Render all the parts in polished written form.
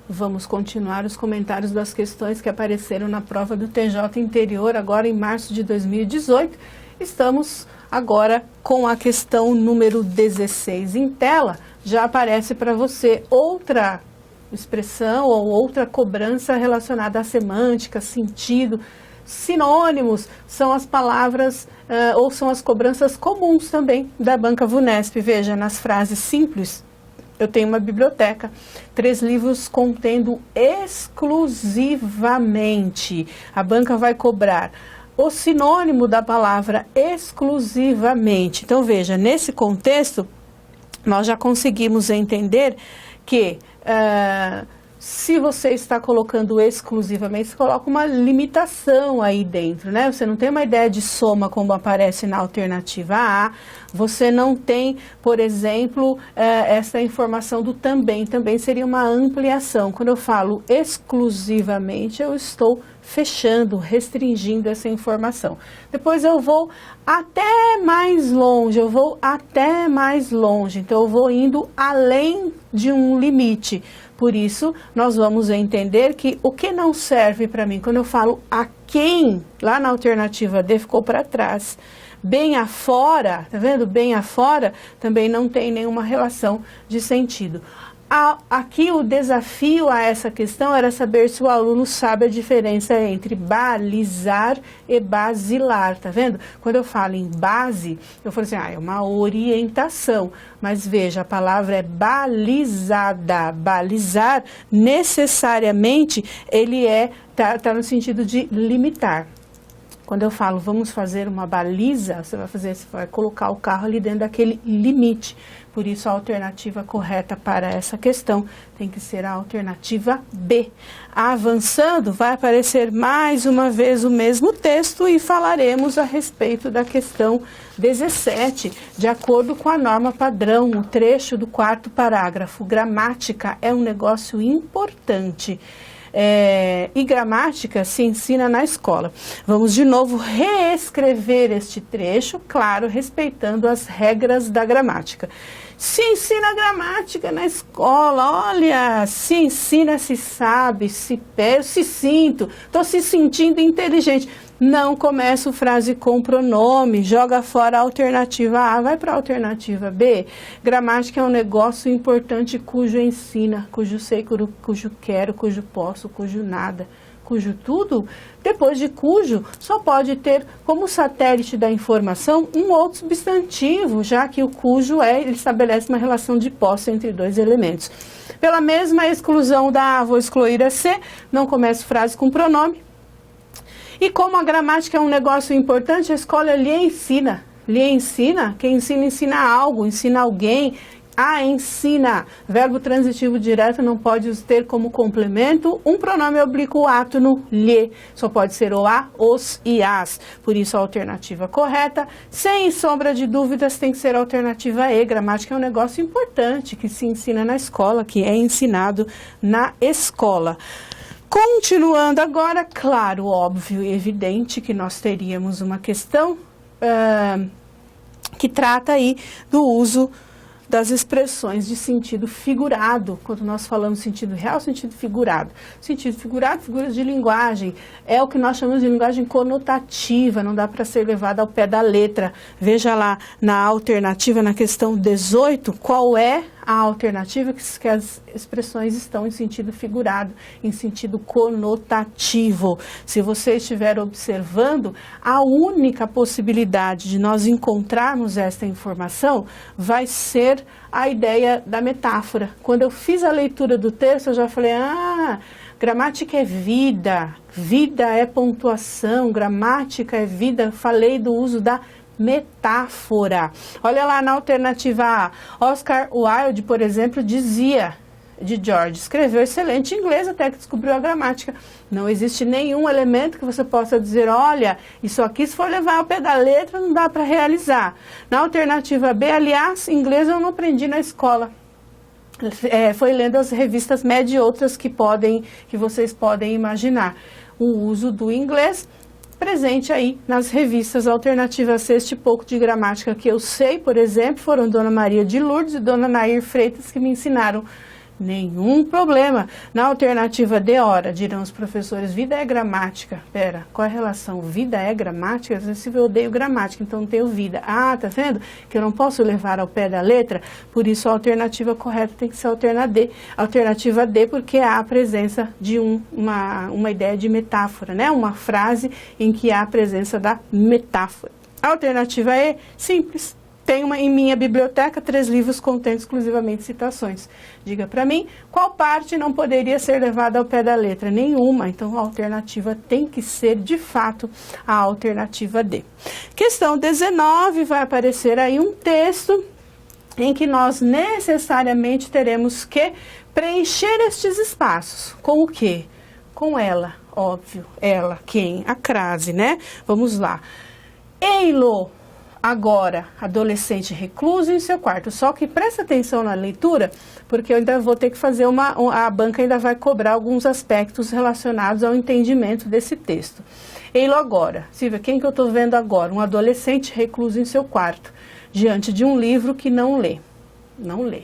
Vamos continuar os comentários das questões que apareceram na prova do TJ Interior, agora em março de 2018. Estamos agora com a questão número 16 em tela. Já aparece para você outra expressão ou outra cobrança relacionada à semântica, sentido. Sinônimos são as palavras ou são as cobranças comuns também da banca VUNESP. Veja, nas frases simples, eu tenho uma biblioteca, 3 livros contendo exclusivamente. A banca vai cobrar o sinônimo da palavra exclusivamente. Então veja, nesse contexto, nós já conseguimos entender que se você está colocando exclusivamente, você coloca uma limitação aí dentro, né? Você não tem uma ideia de soma como aparece na alternativa A, você não tem, por exemplo, essa informação do também. Também seria uma ampliação. Quando eu falo exclusivamente, eu estou fechando, restringindo essa informação. Depois eu vou até mais longe, então eu vou indo além de um limite. Por isso, nós vamos entender que o que não serve para mim, quando eu falo a quem, lá na alternativa D ficou para trás, bem afora, tá vendo? Bem afora também não tem nenhuma relação de sentido. Aqui o desafio a essa questão era saber se o aluno sabe a diferença entre balizar e basilar, tá vendo? Quando eu falo em base, eu falo assim, é uma orientação, mas veja, a palavra é balizada. Balizar, necessariamente, ele tá no sentido de limitar. Quando eu falo, vamos fazer uma baliza, você vai colocar o carro ali dentro daquele limite. Por isso, a alternativa correta para essa questão tem que ser a alternativa B. Avançando, vai aparecer mais uma vez o mesmo texto e falaremos a respeito da questão 17, de acordo com a norma padrão, o trecho do 4º parágrafo. Gramática é um negócio importante. E gramática se ensina na escola. Vamos de novo reescrever este trecho, claro, respeitando as regras da gramática. Se ensina gramática na escola, olha, se ensina, se sabe, se perde, se sinto, estou se sentindo inteligente. Não começa a frase com pronome, joga fora a alternativa A, vai para a alternativa B. Gramática é um negócio importante cujo ensina, cujo sei, cujo quero, cujo posso, cujo nada, cujo tudo. Depois de cujo, só pode ter como satélite da informação um outro substantivo, já que o cujo ele estabelece uma relação de posse entre dois elementos. Pela mesma exclusão da A, vou excluir a C, não começa frase com pronome. E como a gramática é um negócio importante, a escola lhe ensina. Lhe ensina, quem ensina, ensina algo, ensina alguém. A ensina. Verbo transitivo direto não pode ter como complemento um pronome oblíquo átono, lhe. Só pode ser o a, os e as. Por isso a alternativa correta, sem sombra de dúvidas, tem que ser a alternativa E. Gramática é um negócio importante que se ensina na escola, que é ensinado na escola. Continuando agora, claro, óbvio e evidente que nós teríamos uma questão que trata aí do uso das expressões de sentido figurado, quando nós falamos sentido real, sentido figurado. Sentido figurado, figuras de linguagem, é o que nós chamamos de linguagem conotativa, não dá para ser levada ao pé da letra. Veja lá na alternativa, na questão 18, qual é a alternativa que as expressões estão em sentido figurado, em sentido conotativo. Se você estiver observando, a única possibilidade de nós encontrarmos esta informação vai ser a ideia da metáfora. Quando eu fiz a leitura do texto, eu já falei, gramática é vida, vida é pontuação, gramática é vida. Falei do uso da metáfora. Olha lá na alternativa A. Oscar Wilde, por exemplo, dizia de George, escreveu excelente inglês até que descobriu a gramática. Não existe nenhum elemento que você possa dizer, olha, isso aqui se for levar ao pé da letra não dá para realizar. Na alternativa B, aliás, inglês eu não aprendi na escola. Foi lendo as revistas Med e outras que vocês podem imaginar. O uso do inglês presente aí nas revistas alternativas C. Este pouco de gramática que eu sei, por exemplo, foram Dona Maria de Lourdes e Dona Nair Freitas que me ensinaram Nenhum problema. Na alternativa D, ora, dirão os professores, vida é gramática. Pera, qual é a relação? Vida é gramática? Se eu odeio gramática, então não tenho vida. Ah, tá vendo? Que eu não posso levar ao pé da letra, por isso a alternativa correta tem que ser a alternativa D, porque há a presença de uma ideia de metáfora, né? Uma frase em que há a presença da metáfora. A alternativa E, simples. Tenho em minha biblioteca 3 livros contendo exclusivamente citações. Diga para mim, qual parte não poderia ser levada ao pé da letra? Nenhuma. Então, a alternativa tem que ser, de fato, a alternativa D. Questão 19, vai aparecer aí um texto em que nós necessariamente teremos que preencher estes espaços. Com o quê? Com ela, óbvio. Ela, quem? A crase, né? Vamos lá. Ei-lo. Agora, adolescente recluso em seu quarto. Só que presta atenção na leitura, porque eu ainda vou ter que fazer a banca ainda vai cobrar alguns aspectos relacionados ao entendimento desse texto. Ei-lo agora. Silvia, quem que eu estou vendo agora? Um adolescente recluso em seu quarto, diante de um livro que não lê. Não lê.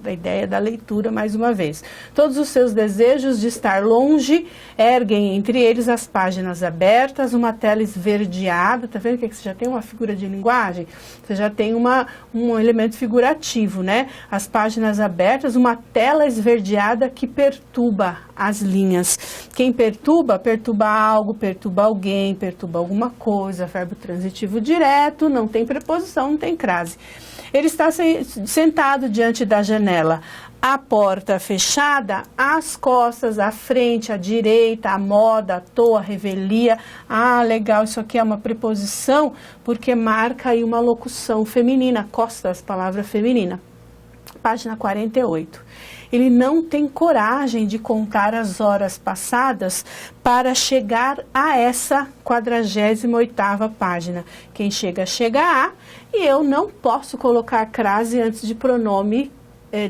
Da ideia da leitura, mais uma vez. Todos os seus desejos de estar longe erguem entre eles as páginas abertas, uma tela esverdeada. Tá vendo que você já tem uma figura de linguagem? Você já tem um elemento figurativo, né? As páginas abertas, uma tela esverdeada que perturba as linhas. Quem perturba? Perturba algo, perturba alguém, perturba alguma coisa. Verbo transitivo direto, não tem preposição, não tem crase. Ele está sentado diante da janela, a porta fechada, as costas, a frente, a direita, a moda, à toa, a revelia. Ah, legal, isso aqui é uma preposição, porque marca aí uma locução feminina, costas, palavra feminina. Página 48. Ele não tem coragem de contar as horas passadas para chegar a essa 48ª página. Quem chega, chega a, e eu não posso colocar crase antes de pronome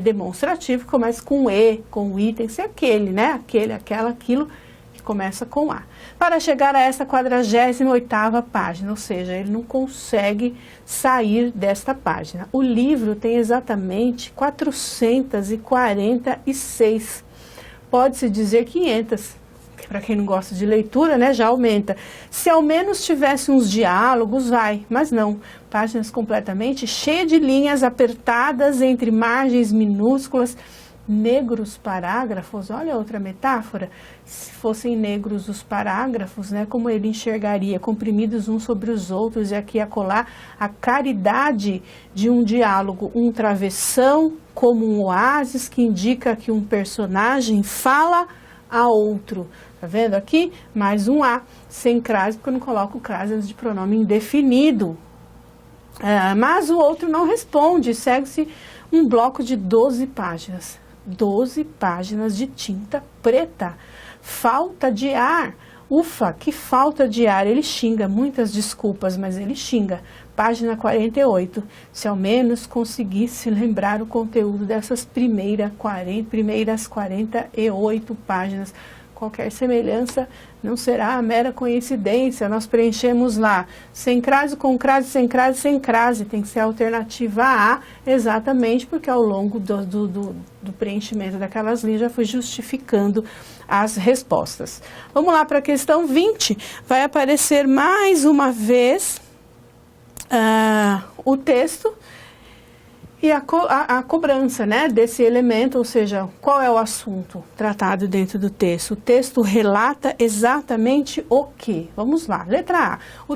demonstrativo, começa com E, com I, tem que ser aquele, né? Aquele, aquela, aquilo que começa com A. Para chegar a essa 48ª página, ou seja, ele não consegue sair desta página. O livro tem exatamente 446, pode-se dizer 500, para quem não gosta de leitura, né, já aumenta. Se ao menos tivesse uns diálogos, vai, mas não. Páginas completamente cheias de linhas apertadas entre margens minúsculas, negros parágrafos. Olha outra metáfora. Se fossem negros os parágrafos, né, como ele enxergaria, comprimidos uns sobre os outros, e aqui e acolá, a claridade de um diálogo, um travessão, como um oásis que indica que um personagem fala a outro. Tá vendo aqui? Mais um A, sem crase, porque eu não coloco crase antes de pronome indefinido. Mas o outro não responde, segue-se um bloco de 12 páginas. 12 páginas de tinta preta. Falta de ar. Ufa, que falta de ar. Ele xinga, muitas desculpas, mas ele xinga. Página 48. Se ao menos conseguisse lembrar o conteúdo dessas primeiras 48 páginas. Qualquer semelhança não será mera coincidência. Nós preenchemos lá sem crase, com crase, sem crase, sem crase. Tem que ser a alternativa A, exatamente porque ao longo do preenchimento daquelas linhas já fui justificando as respostas. Vamos lá para a questão 20. Vai aparecer mais uma vez o texto e a cobrança, né, desse elemento, ou seja, qual é o assunto tratado dentro do texto. O texto relata exatamente o quê? Vamos lá, letra A. O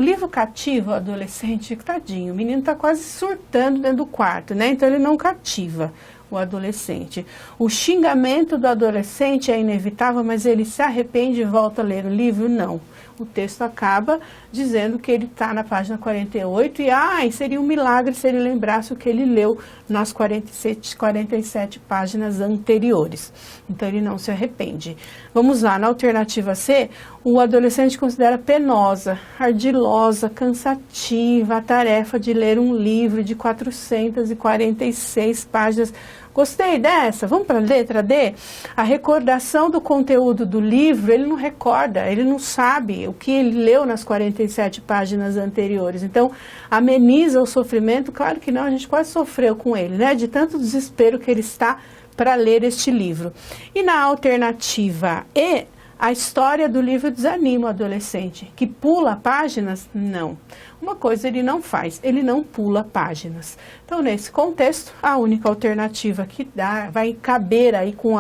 livro cativa o adolescente, tadinho, o menino está quase surtando dentro do quarto, né, então ele não cativa o adolescente. O xingamento do adolescente é inevitável, mas ele se arrepende e volta a ler o livro? Não. O texto acaba dizendo que ele está na página 48 e seria um milagre se ele lembrasse o que ele leu nas 47 páginas anteriores. Então ele não se arrepende. Vamos lá, na alternativa C, o adolescente considera penosa, ardilosa, cansativa a tarefa de ler um livro de 446 páginas. Gostei dessa? Vamos para a letra D? A recordação do conteúdo do livro, ele não recorda, ele não sabe o que ele leu nas 47 páginas anteriores. Então, ameniza o sofrimento? Claro que não, a gente quase sofreu com ele, né? De tanto desespero que ele está para ler este livro. E na alternativa E, a história do livro desanima o adolescente. Que pula páginas? Não. Uma coisa ele não faz, ele não pula páginas. Então, nesse contexto, a única alternativa que vai caber aí com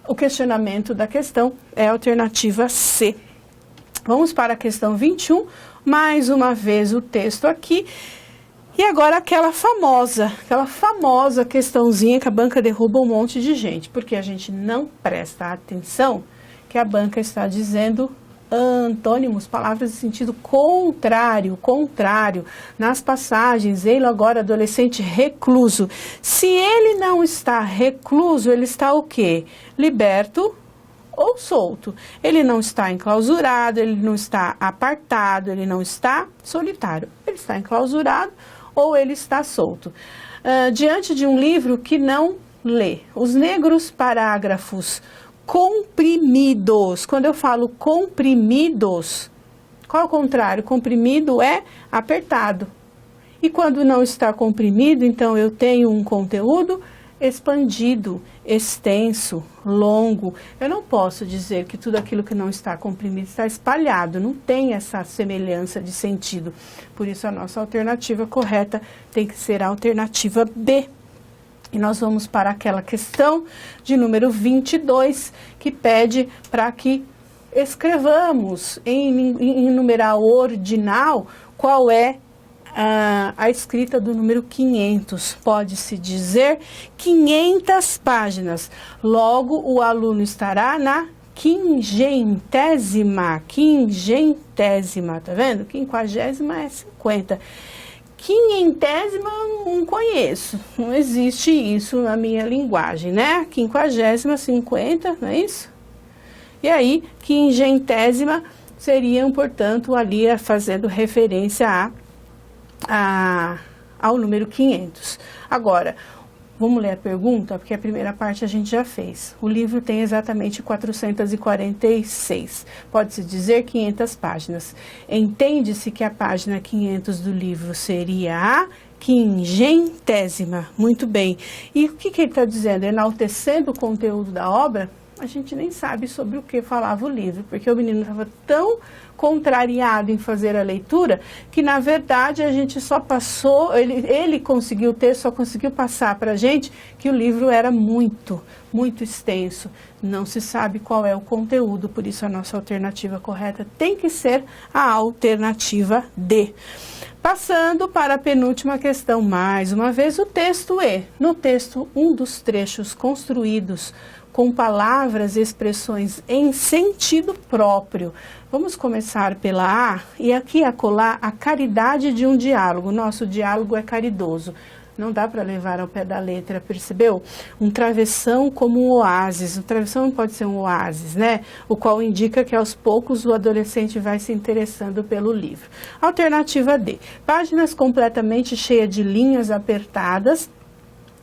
o questionamento da questão é a alternativa C. Vamos para a questão 21, mais uma vez o texto aqui. E agora aquela famosa questãozinha que a banca derruba um monte de gente, porque a gente não presta atenção que a banca está dizendo antônimos, palavras de sentido contrário, nas passagens, ele agora adolescente recluso. Se ele não está recluso, ele está o quê? Liberto ou solto. Ele não está enclausurado, ele não está apartado, ele não está solitário. Ele está enclausurado ou ele está solto. Diante de um livro que não lê. Os negros parágrafos comprimidos. Quando eu falo comprimidos, qual é o contrário? Comprimido é apertado. E quando não está comprimido, então eu tenho um conteúdo expandido, extenso, longo. Eu não posso dizer que tudo aquilo que não está comprimido está espalhado, não tem essa semelhança de sentido. Por isso a nossa alternativa correta tem que ser a alternativa B. E nós vamos para aquela questão de número 22, que pede para que escrevamos em numeral ordinal qual é a escrita do número 500, pode-se dizer 500 páginas. Logo, o aluno estará na quingentésima, tá vendo? 50ª é 50. Quinhentésima eu não conheço, não existe isso na minha linguagem, né? 50ª, 50, não é isso? E aí, quingentésima seriam, portanto, ali fazendo referência ao número 500. Agora, vamos ler a pergunta, porque a primeira parte a gente já fez. O livro tem exatamente 446, pode-se dizer 500 páginas. Entende-se que a página 500 do livro seria a quingentésima. Muito bem. E o que ele está dizendo? Enaltecendo o conteúdo da obra? A gente nem sabe sobre o que falava o livro, porque o menino estava tão contrariado em fazer a leitura, que na verdade a gente só passou, ele conseguiu ter, só conseguiu passar para a gente que o livro era muito extenso. Não se sabe qual é o conteúdo, por isso a nossa alternativa correta tem que ser a alternativa D. Passando para a penúltima questão, mais uma vez o texto E. No texto, um dos trechos construídos com palavras e expressões em sentido próprio. Vamos começar pela A, e aqui acolá a caridade de um diálogo. Nosso diálogo é caridoso. Não dá para levar ao pé da letra, percebeu? Um travessão como um oásis. Um travessão não pode ser um oásis, né? O qual indica que aos poucos o adolescente vai se interessando pelo livro. Alternativa D. Páginas completamente cheias de linhas apertadas,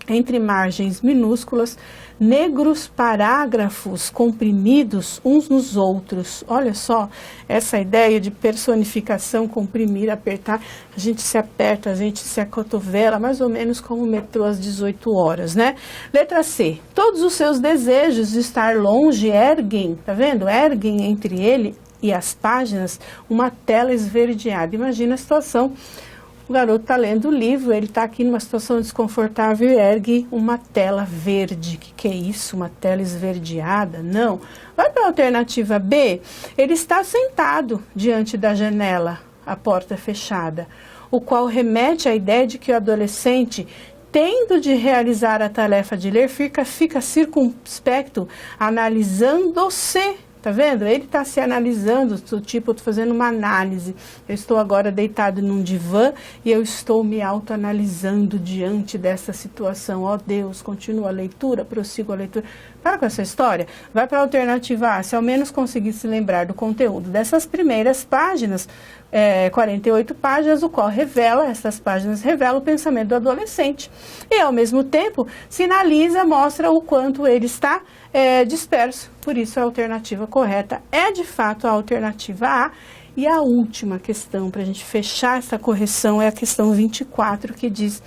entre margens minúsculas, negros parágrafos comprimidos uns nos outros. Olha só, essa ideia de personificação, comprimir, apertar, a gente se aperta, a gente se acotovela, mais ou menos como o metrô às 18 horas, né? Letra C, todos os seus desejos de estar longe erguem, tá vendo? Erguem entre ele e as páginas uma tela esverdeada. Imagina a situação. O garoto está lendo o livro, ele está aqui numa situação desconfortável e ergue uma tela verde. O que é isso? Uma tela esverdeada? Não. Vai para a alternativa B. Ele está sentado diante da janela, a porta fechada, o qual remete à ideia de que o adolescente, tendo de realizar a tarefa de ler, fica circunspecto, analisando-se. Tá vendo? Ele está se analisando, do tipo, eu estou fazendo uma análise. Eu estou agora deitado num divã e eu estou me autoanalisando diante dessa situação. Ó Deus, continua a leitura, prossigo a leitura. Para com essa história, vai para a alternativa A, se ao menos conseguir se lembrar do conteúdo dessas primeiras páginas, 48 páginas, o qual essas páginas revelam o pensamento do adolescente. E, ao mesmo tempo, sinaliza, mostra o quanto ele está disperso. Por isso, a alternativa correta é, de fato, a alternativa A. E a última questão, para a gente fechar essa correção, é a questão 24, que diz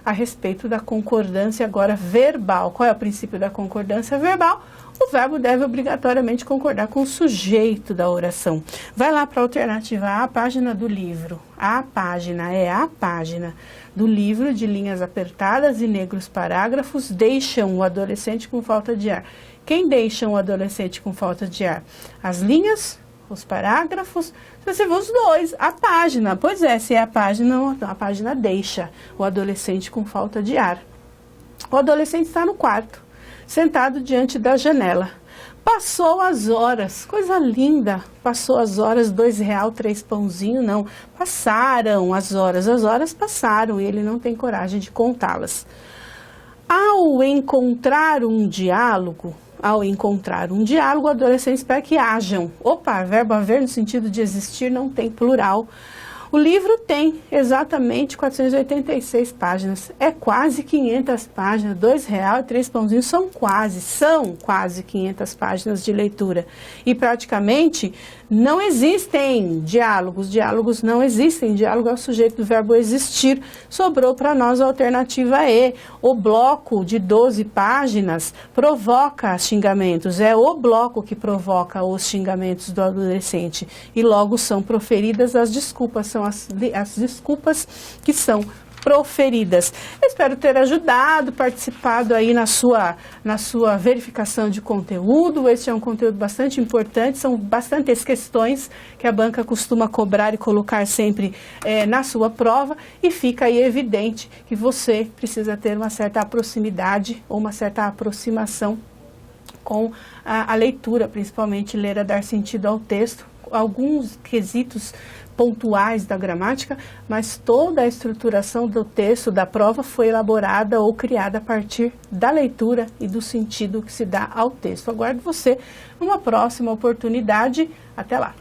a respeito da concordância agora verbal. Qual é o princípio da concordância verbal? O verbo deve obrigatoriamente concordar com o sujeito da oração. Vai lá para a alternativa A, a página do livro. A página do livro de linhas apertadas e negros parágrafos deixam o adolescente com falta de ar. Quem deixa um adolescente com falta de ar? As linhas, os parágrafos, se você vê os dois, a página. Pois é, se é a página deixa o adolescente com falta de ar. O adolescente está no quarto, sentado diante da janela. Passou as horas, coisa linda, passou as horas, R$2, 3 pãozinhos, não. Passaram as horas passaram e ele não tem coragem de contá-las. Ao encontrar um diálogo, o adolescente espera que hajam. Opa, verbo haver no sentido de existir não tem plural. O livro tem exatamente 486 páginas, é quase 500 páginas, R$2 e 3 pãozinhos, são quase 500 páginas de leitura. E praticamente não existem diálogos não existem, diálogo é o sujeito do verbo existir. Sobrou para nós a alternativa E, o bloco de 12 páginas provoca xingamentos, é o bloco que provoca os xingamentos do adolescente e logo são proferidas as desculpas, são as desculpas que são proferidas. Eu espero ter ajudado, participado aí na sua verificação de conteúdo. Este é um conteúdo bastante importante, são bastantes questões que a banca costuma cobrar e colocar sempre na sua prova e fica aí evidente que você precisa ter uma certa proximidade ou uma certa aproximação com a leitura, principalmente ler a dar sentido ao texto, alguns quesitos pontuais da gramática, mas toda a estruturação do texto da prova foi elaborada ou criada a partir da leitura e do sentido que se dá ao texto. Aguardo você numa próxima oportunidade. Até lá!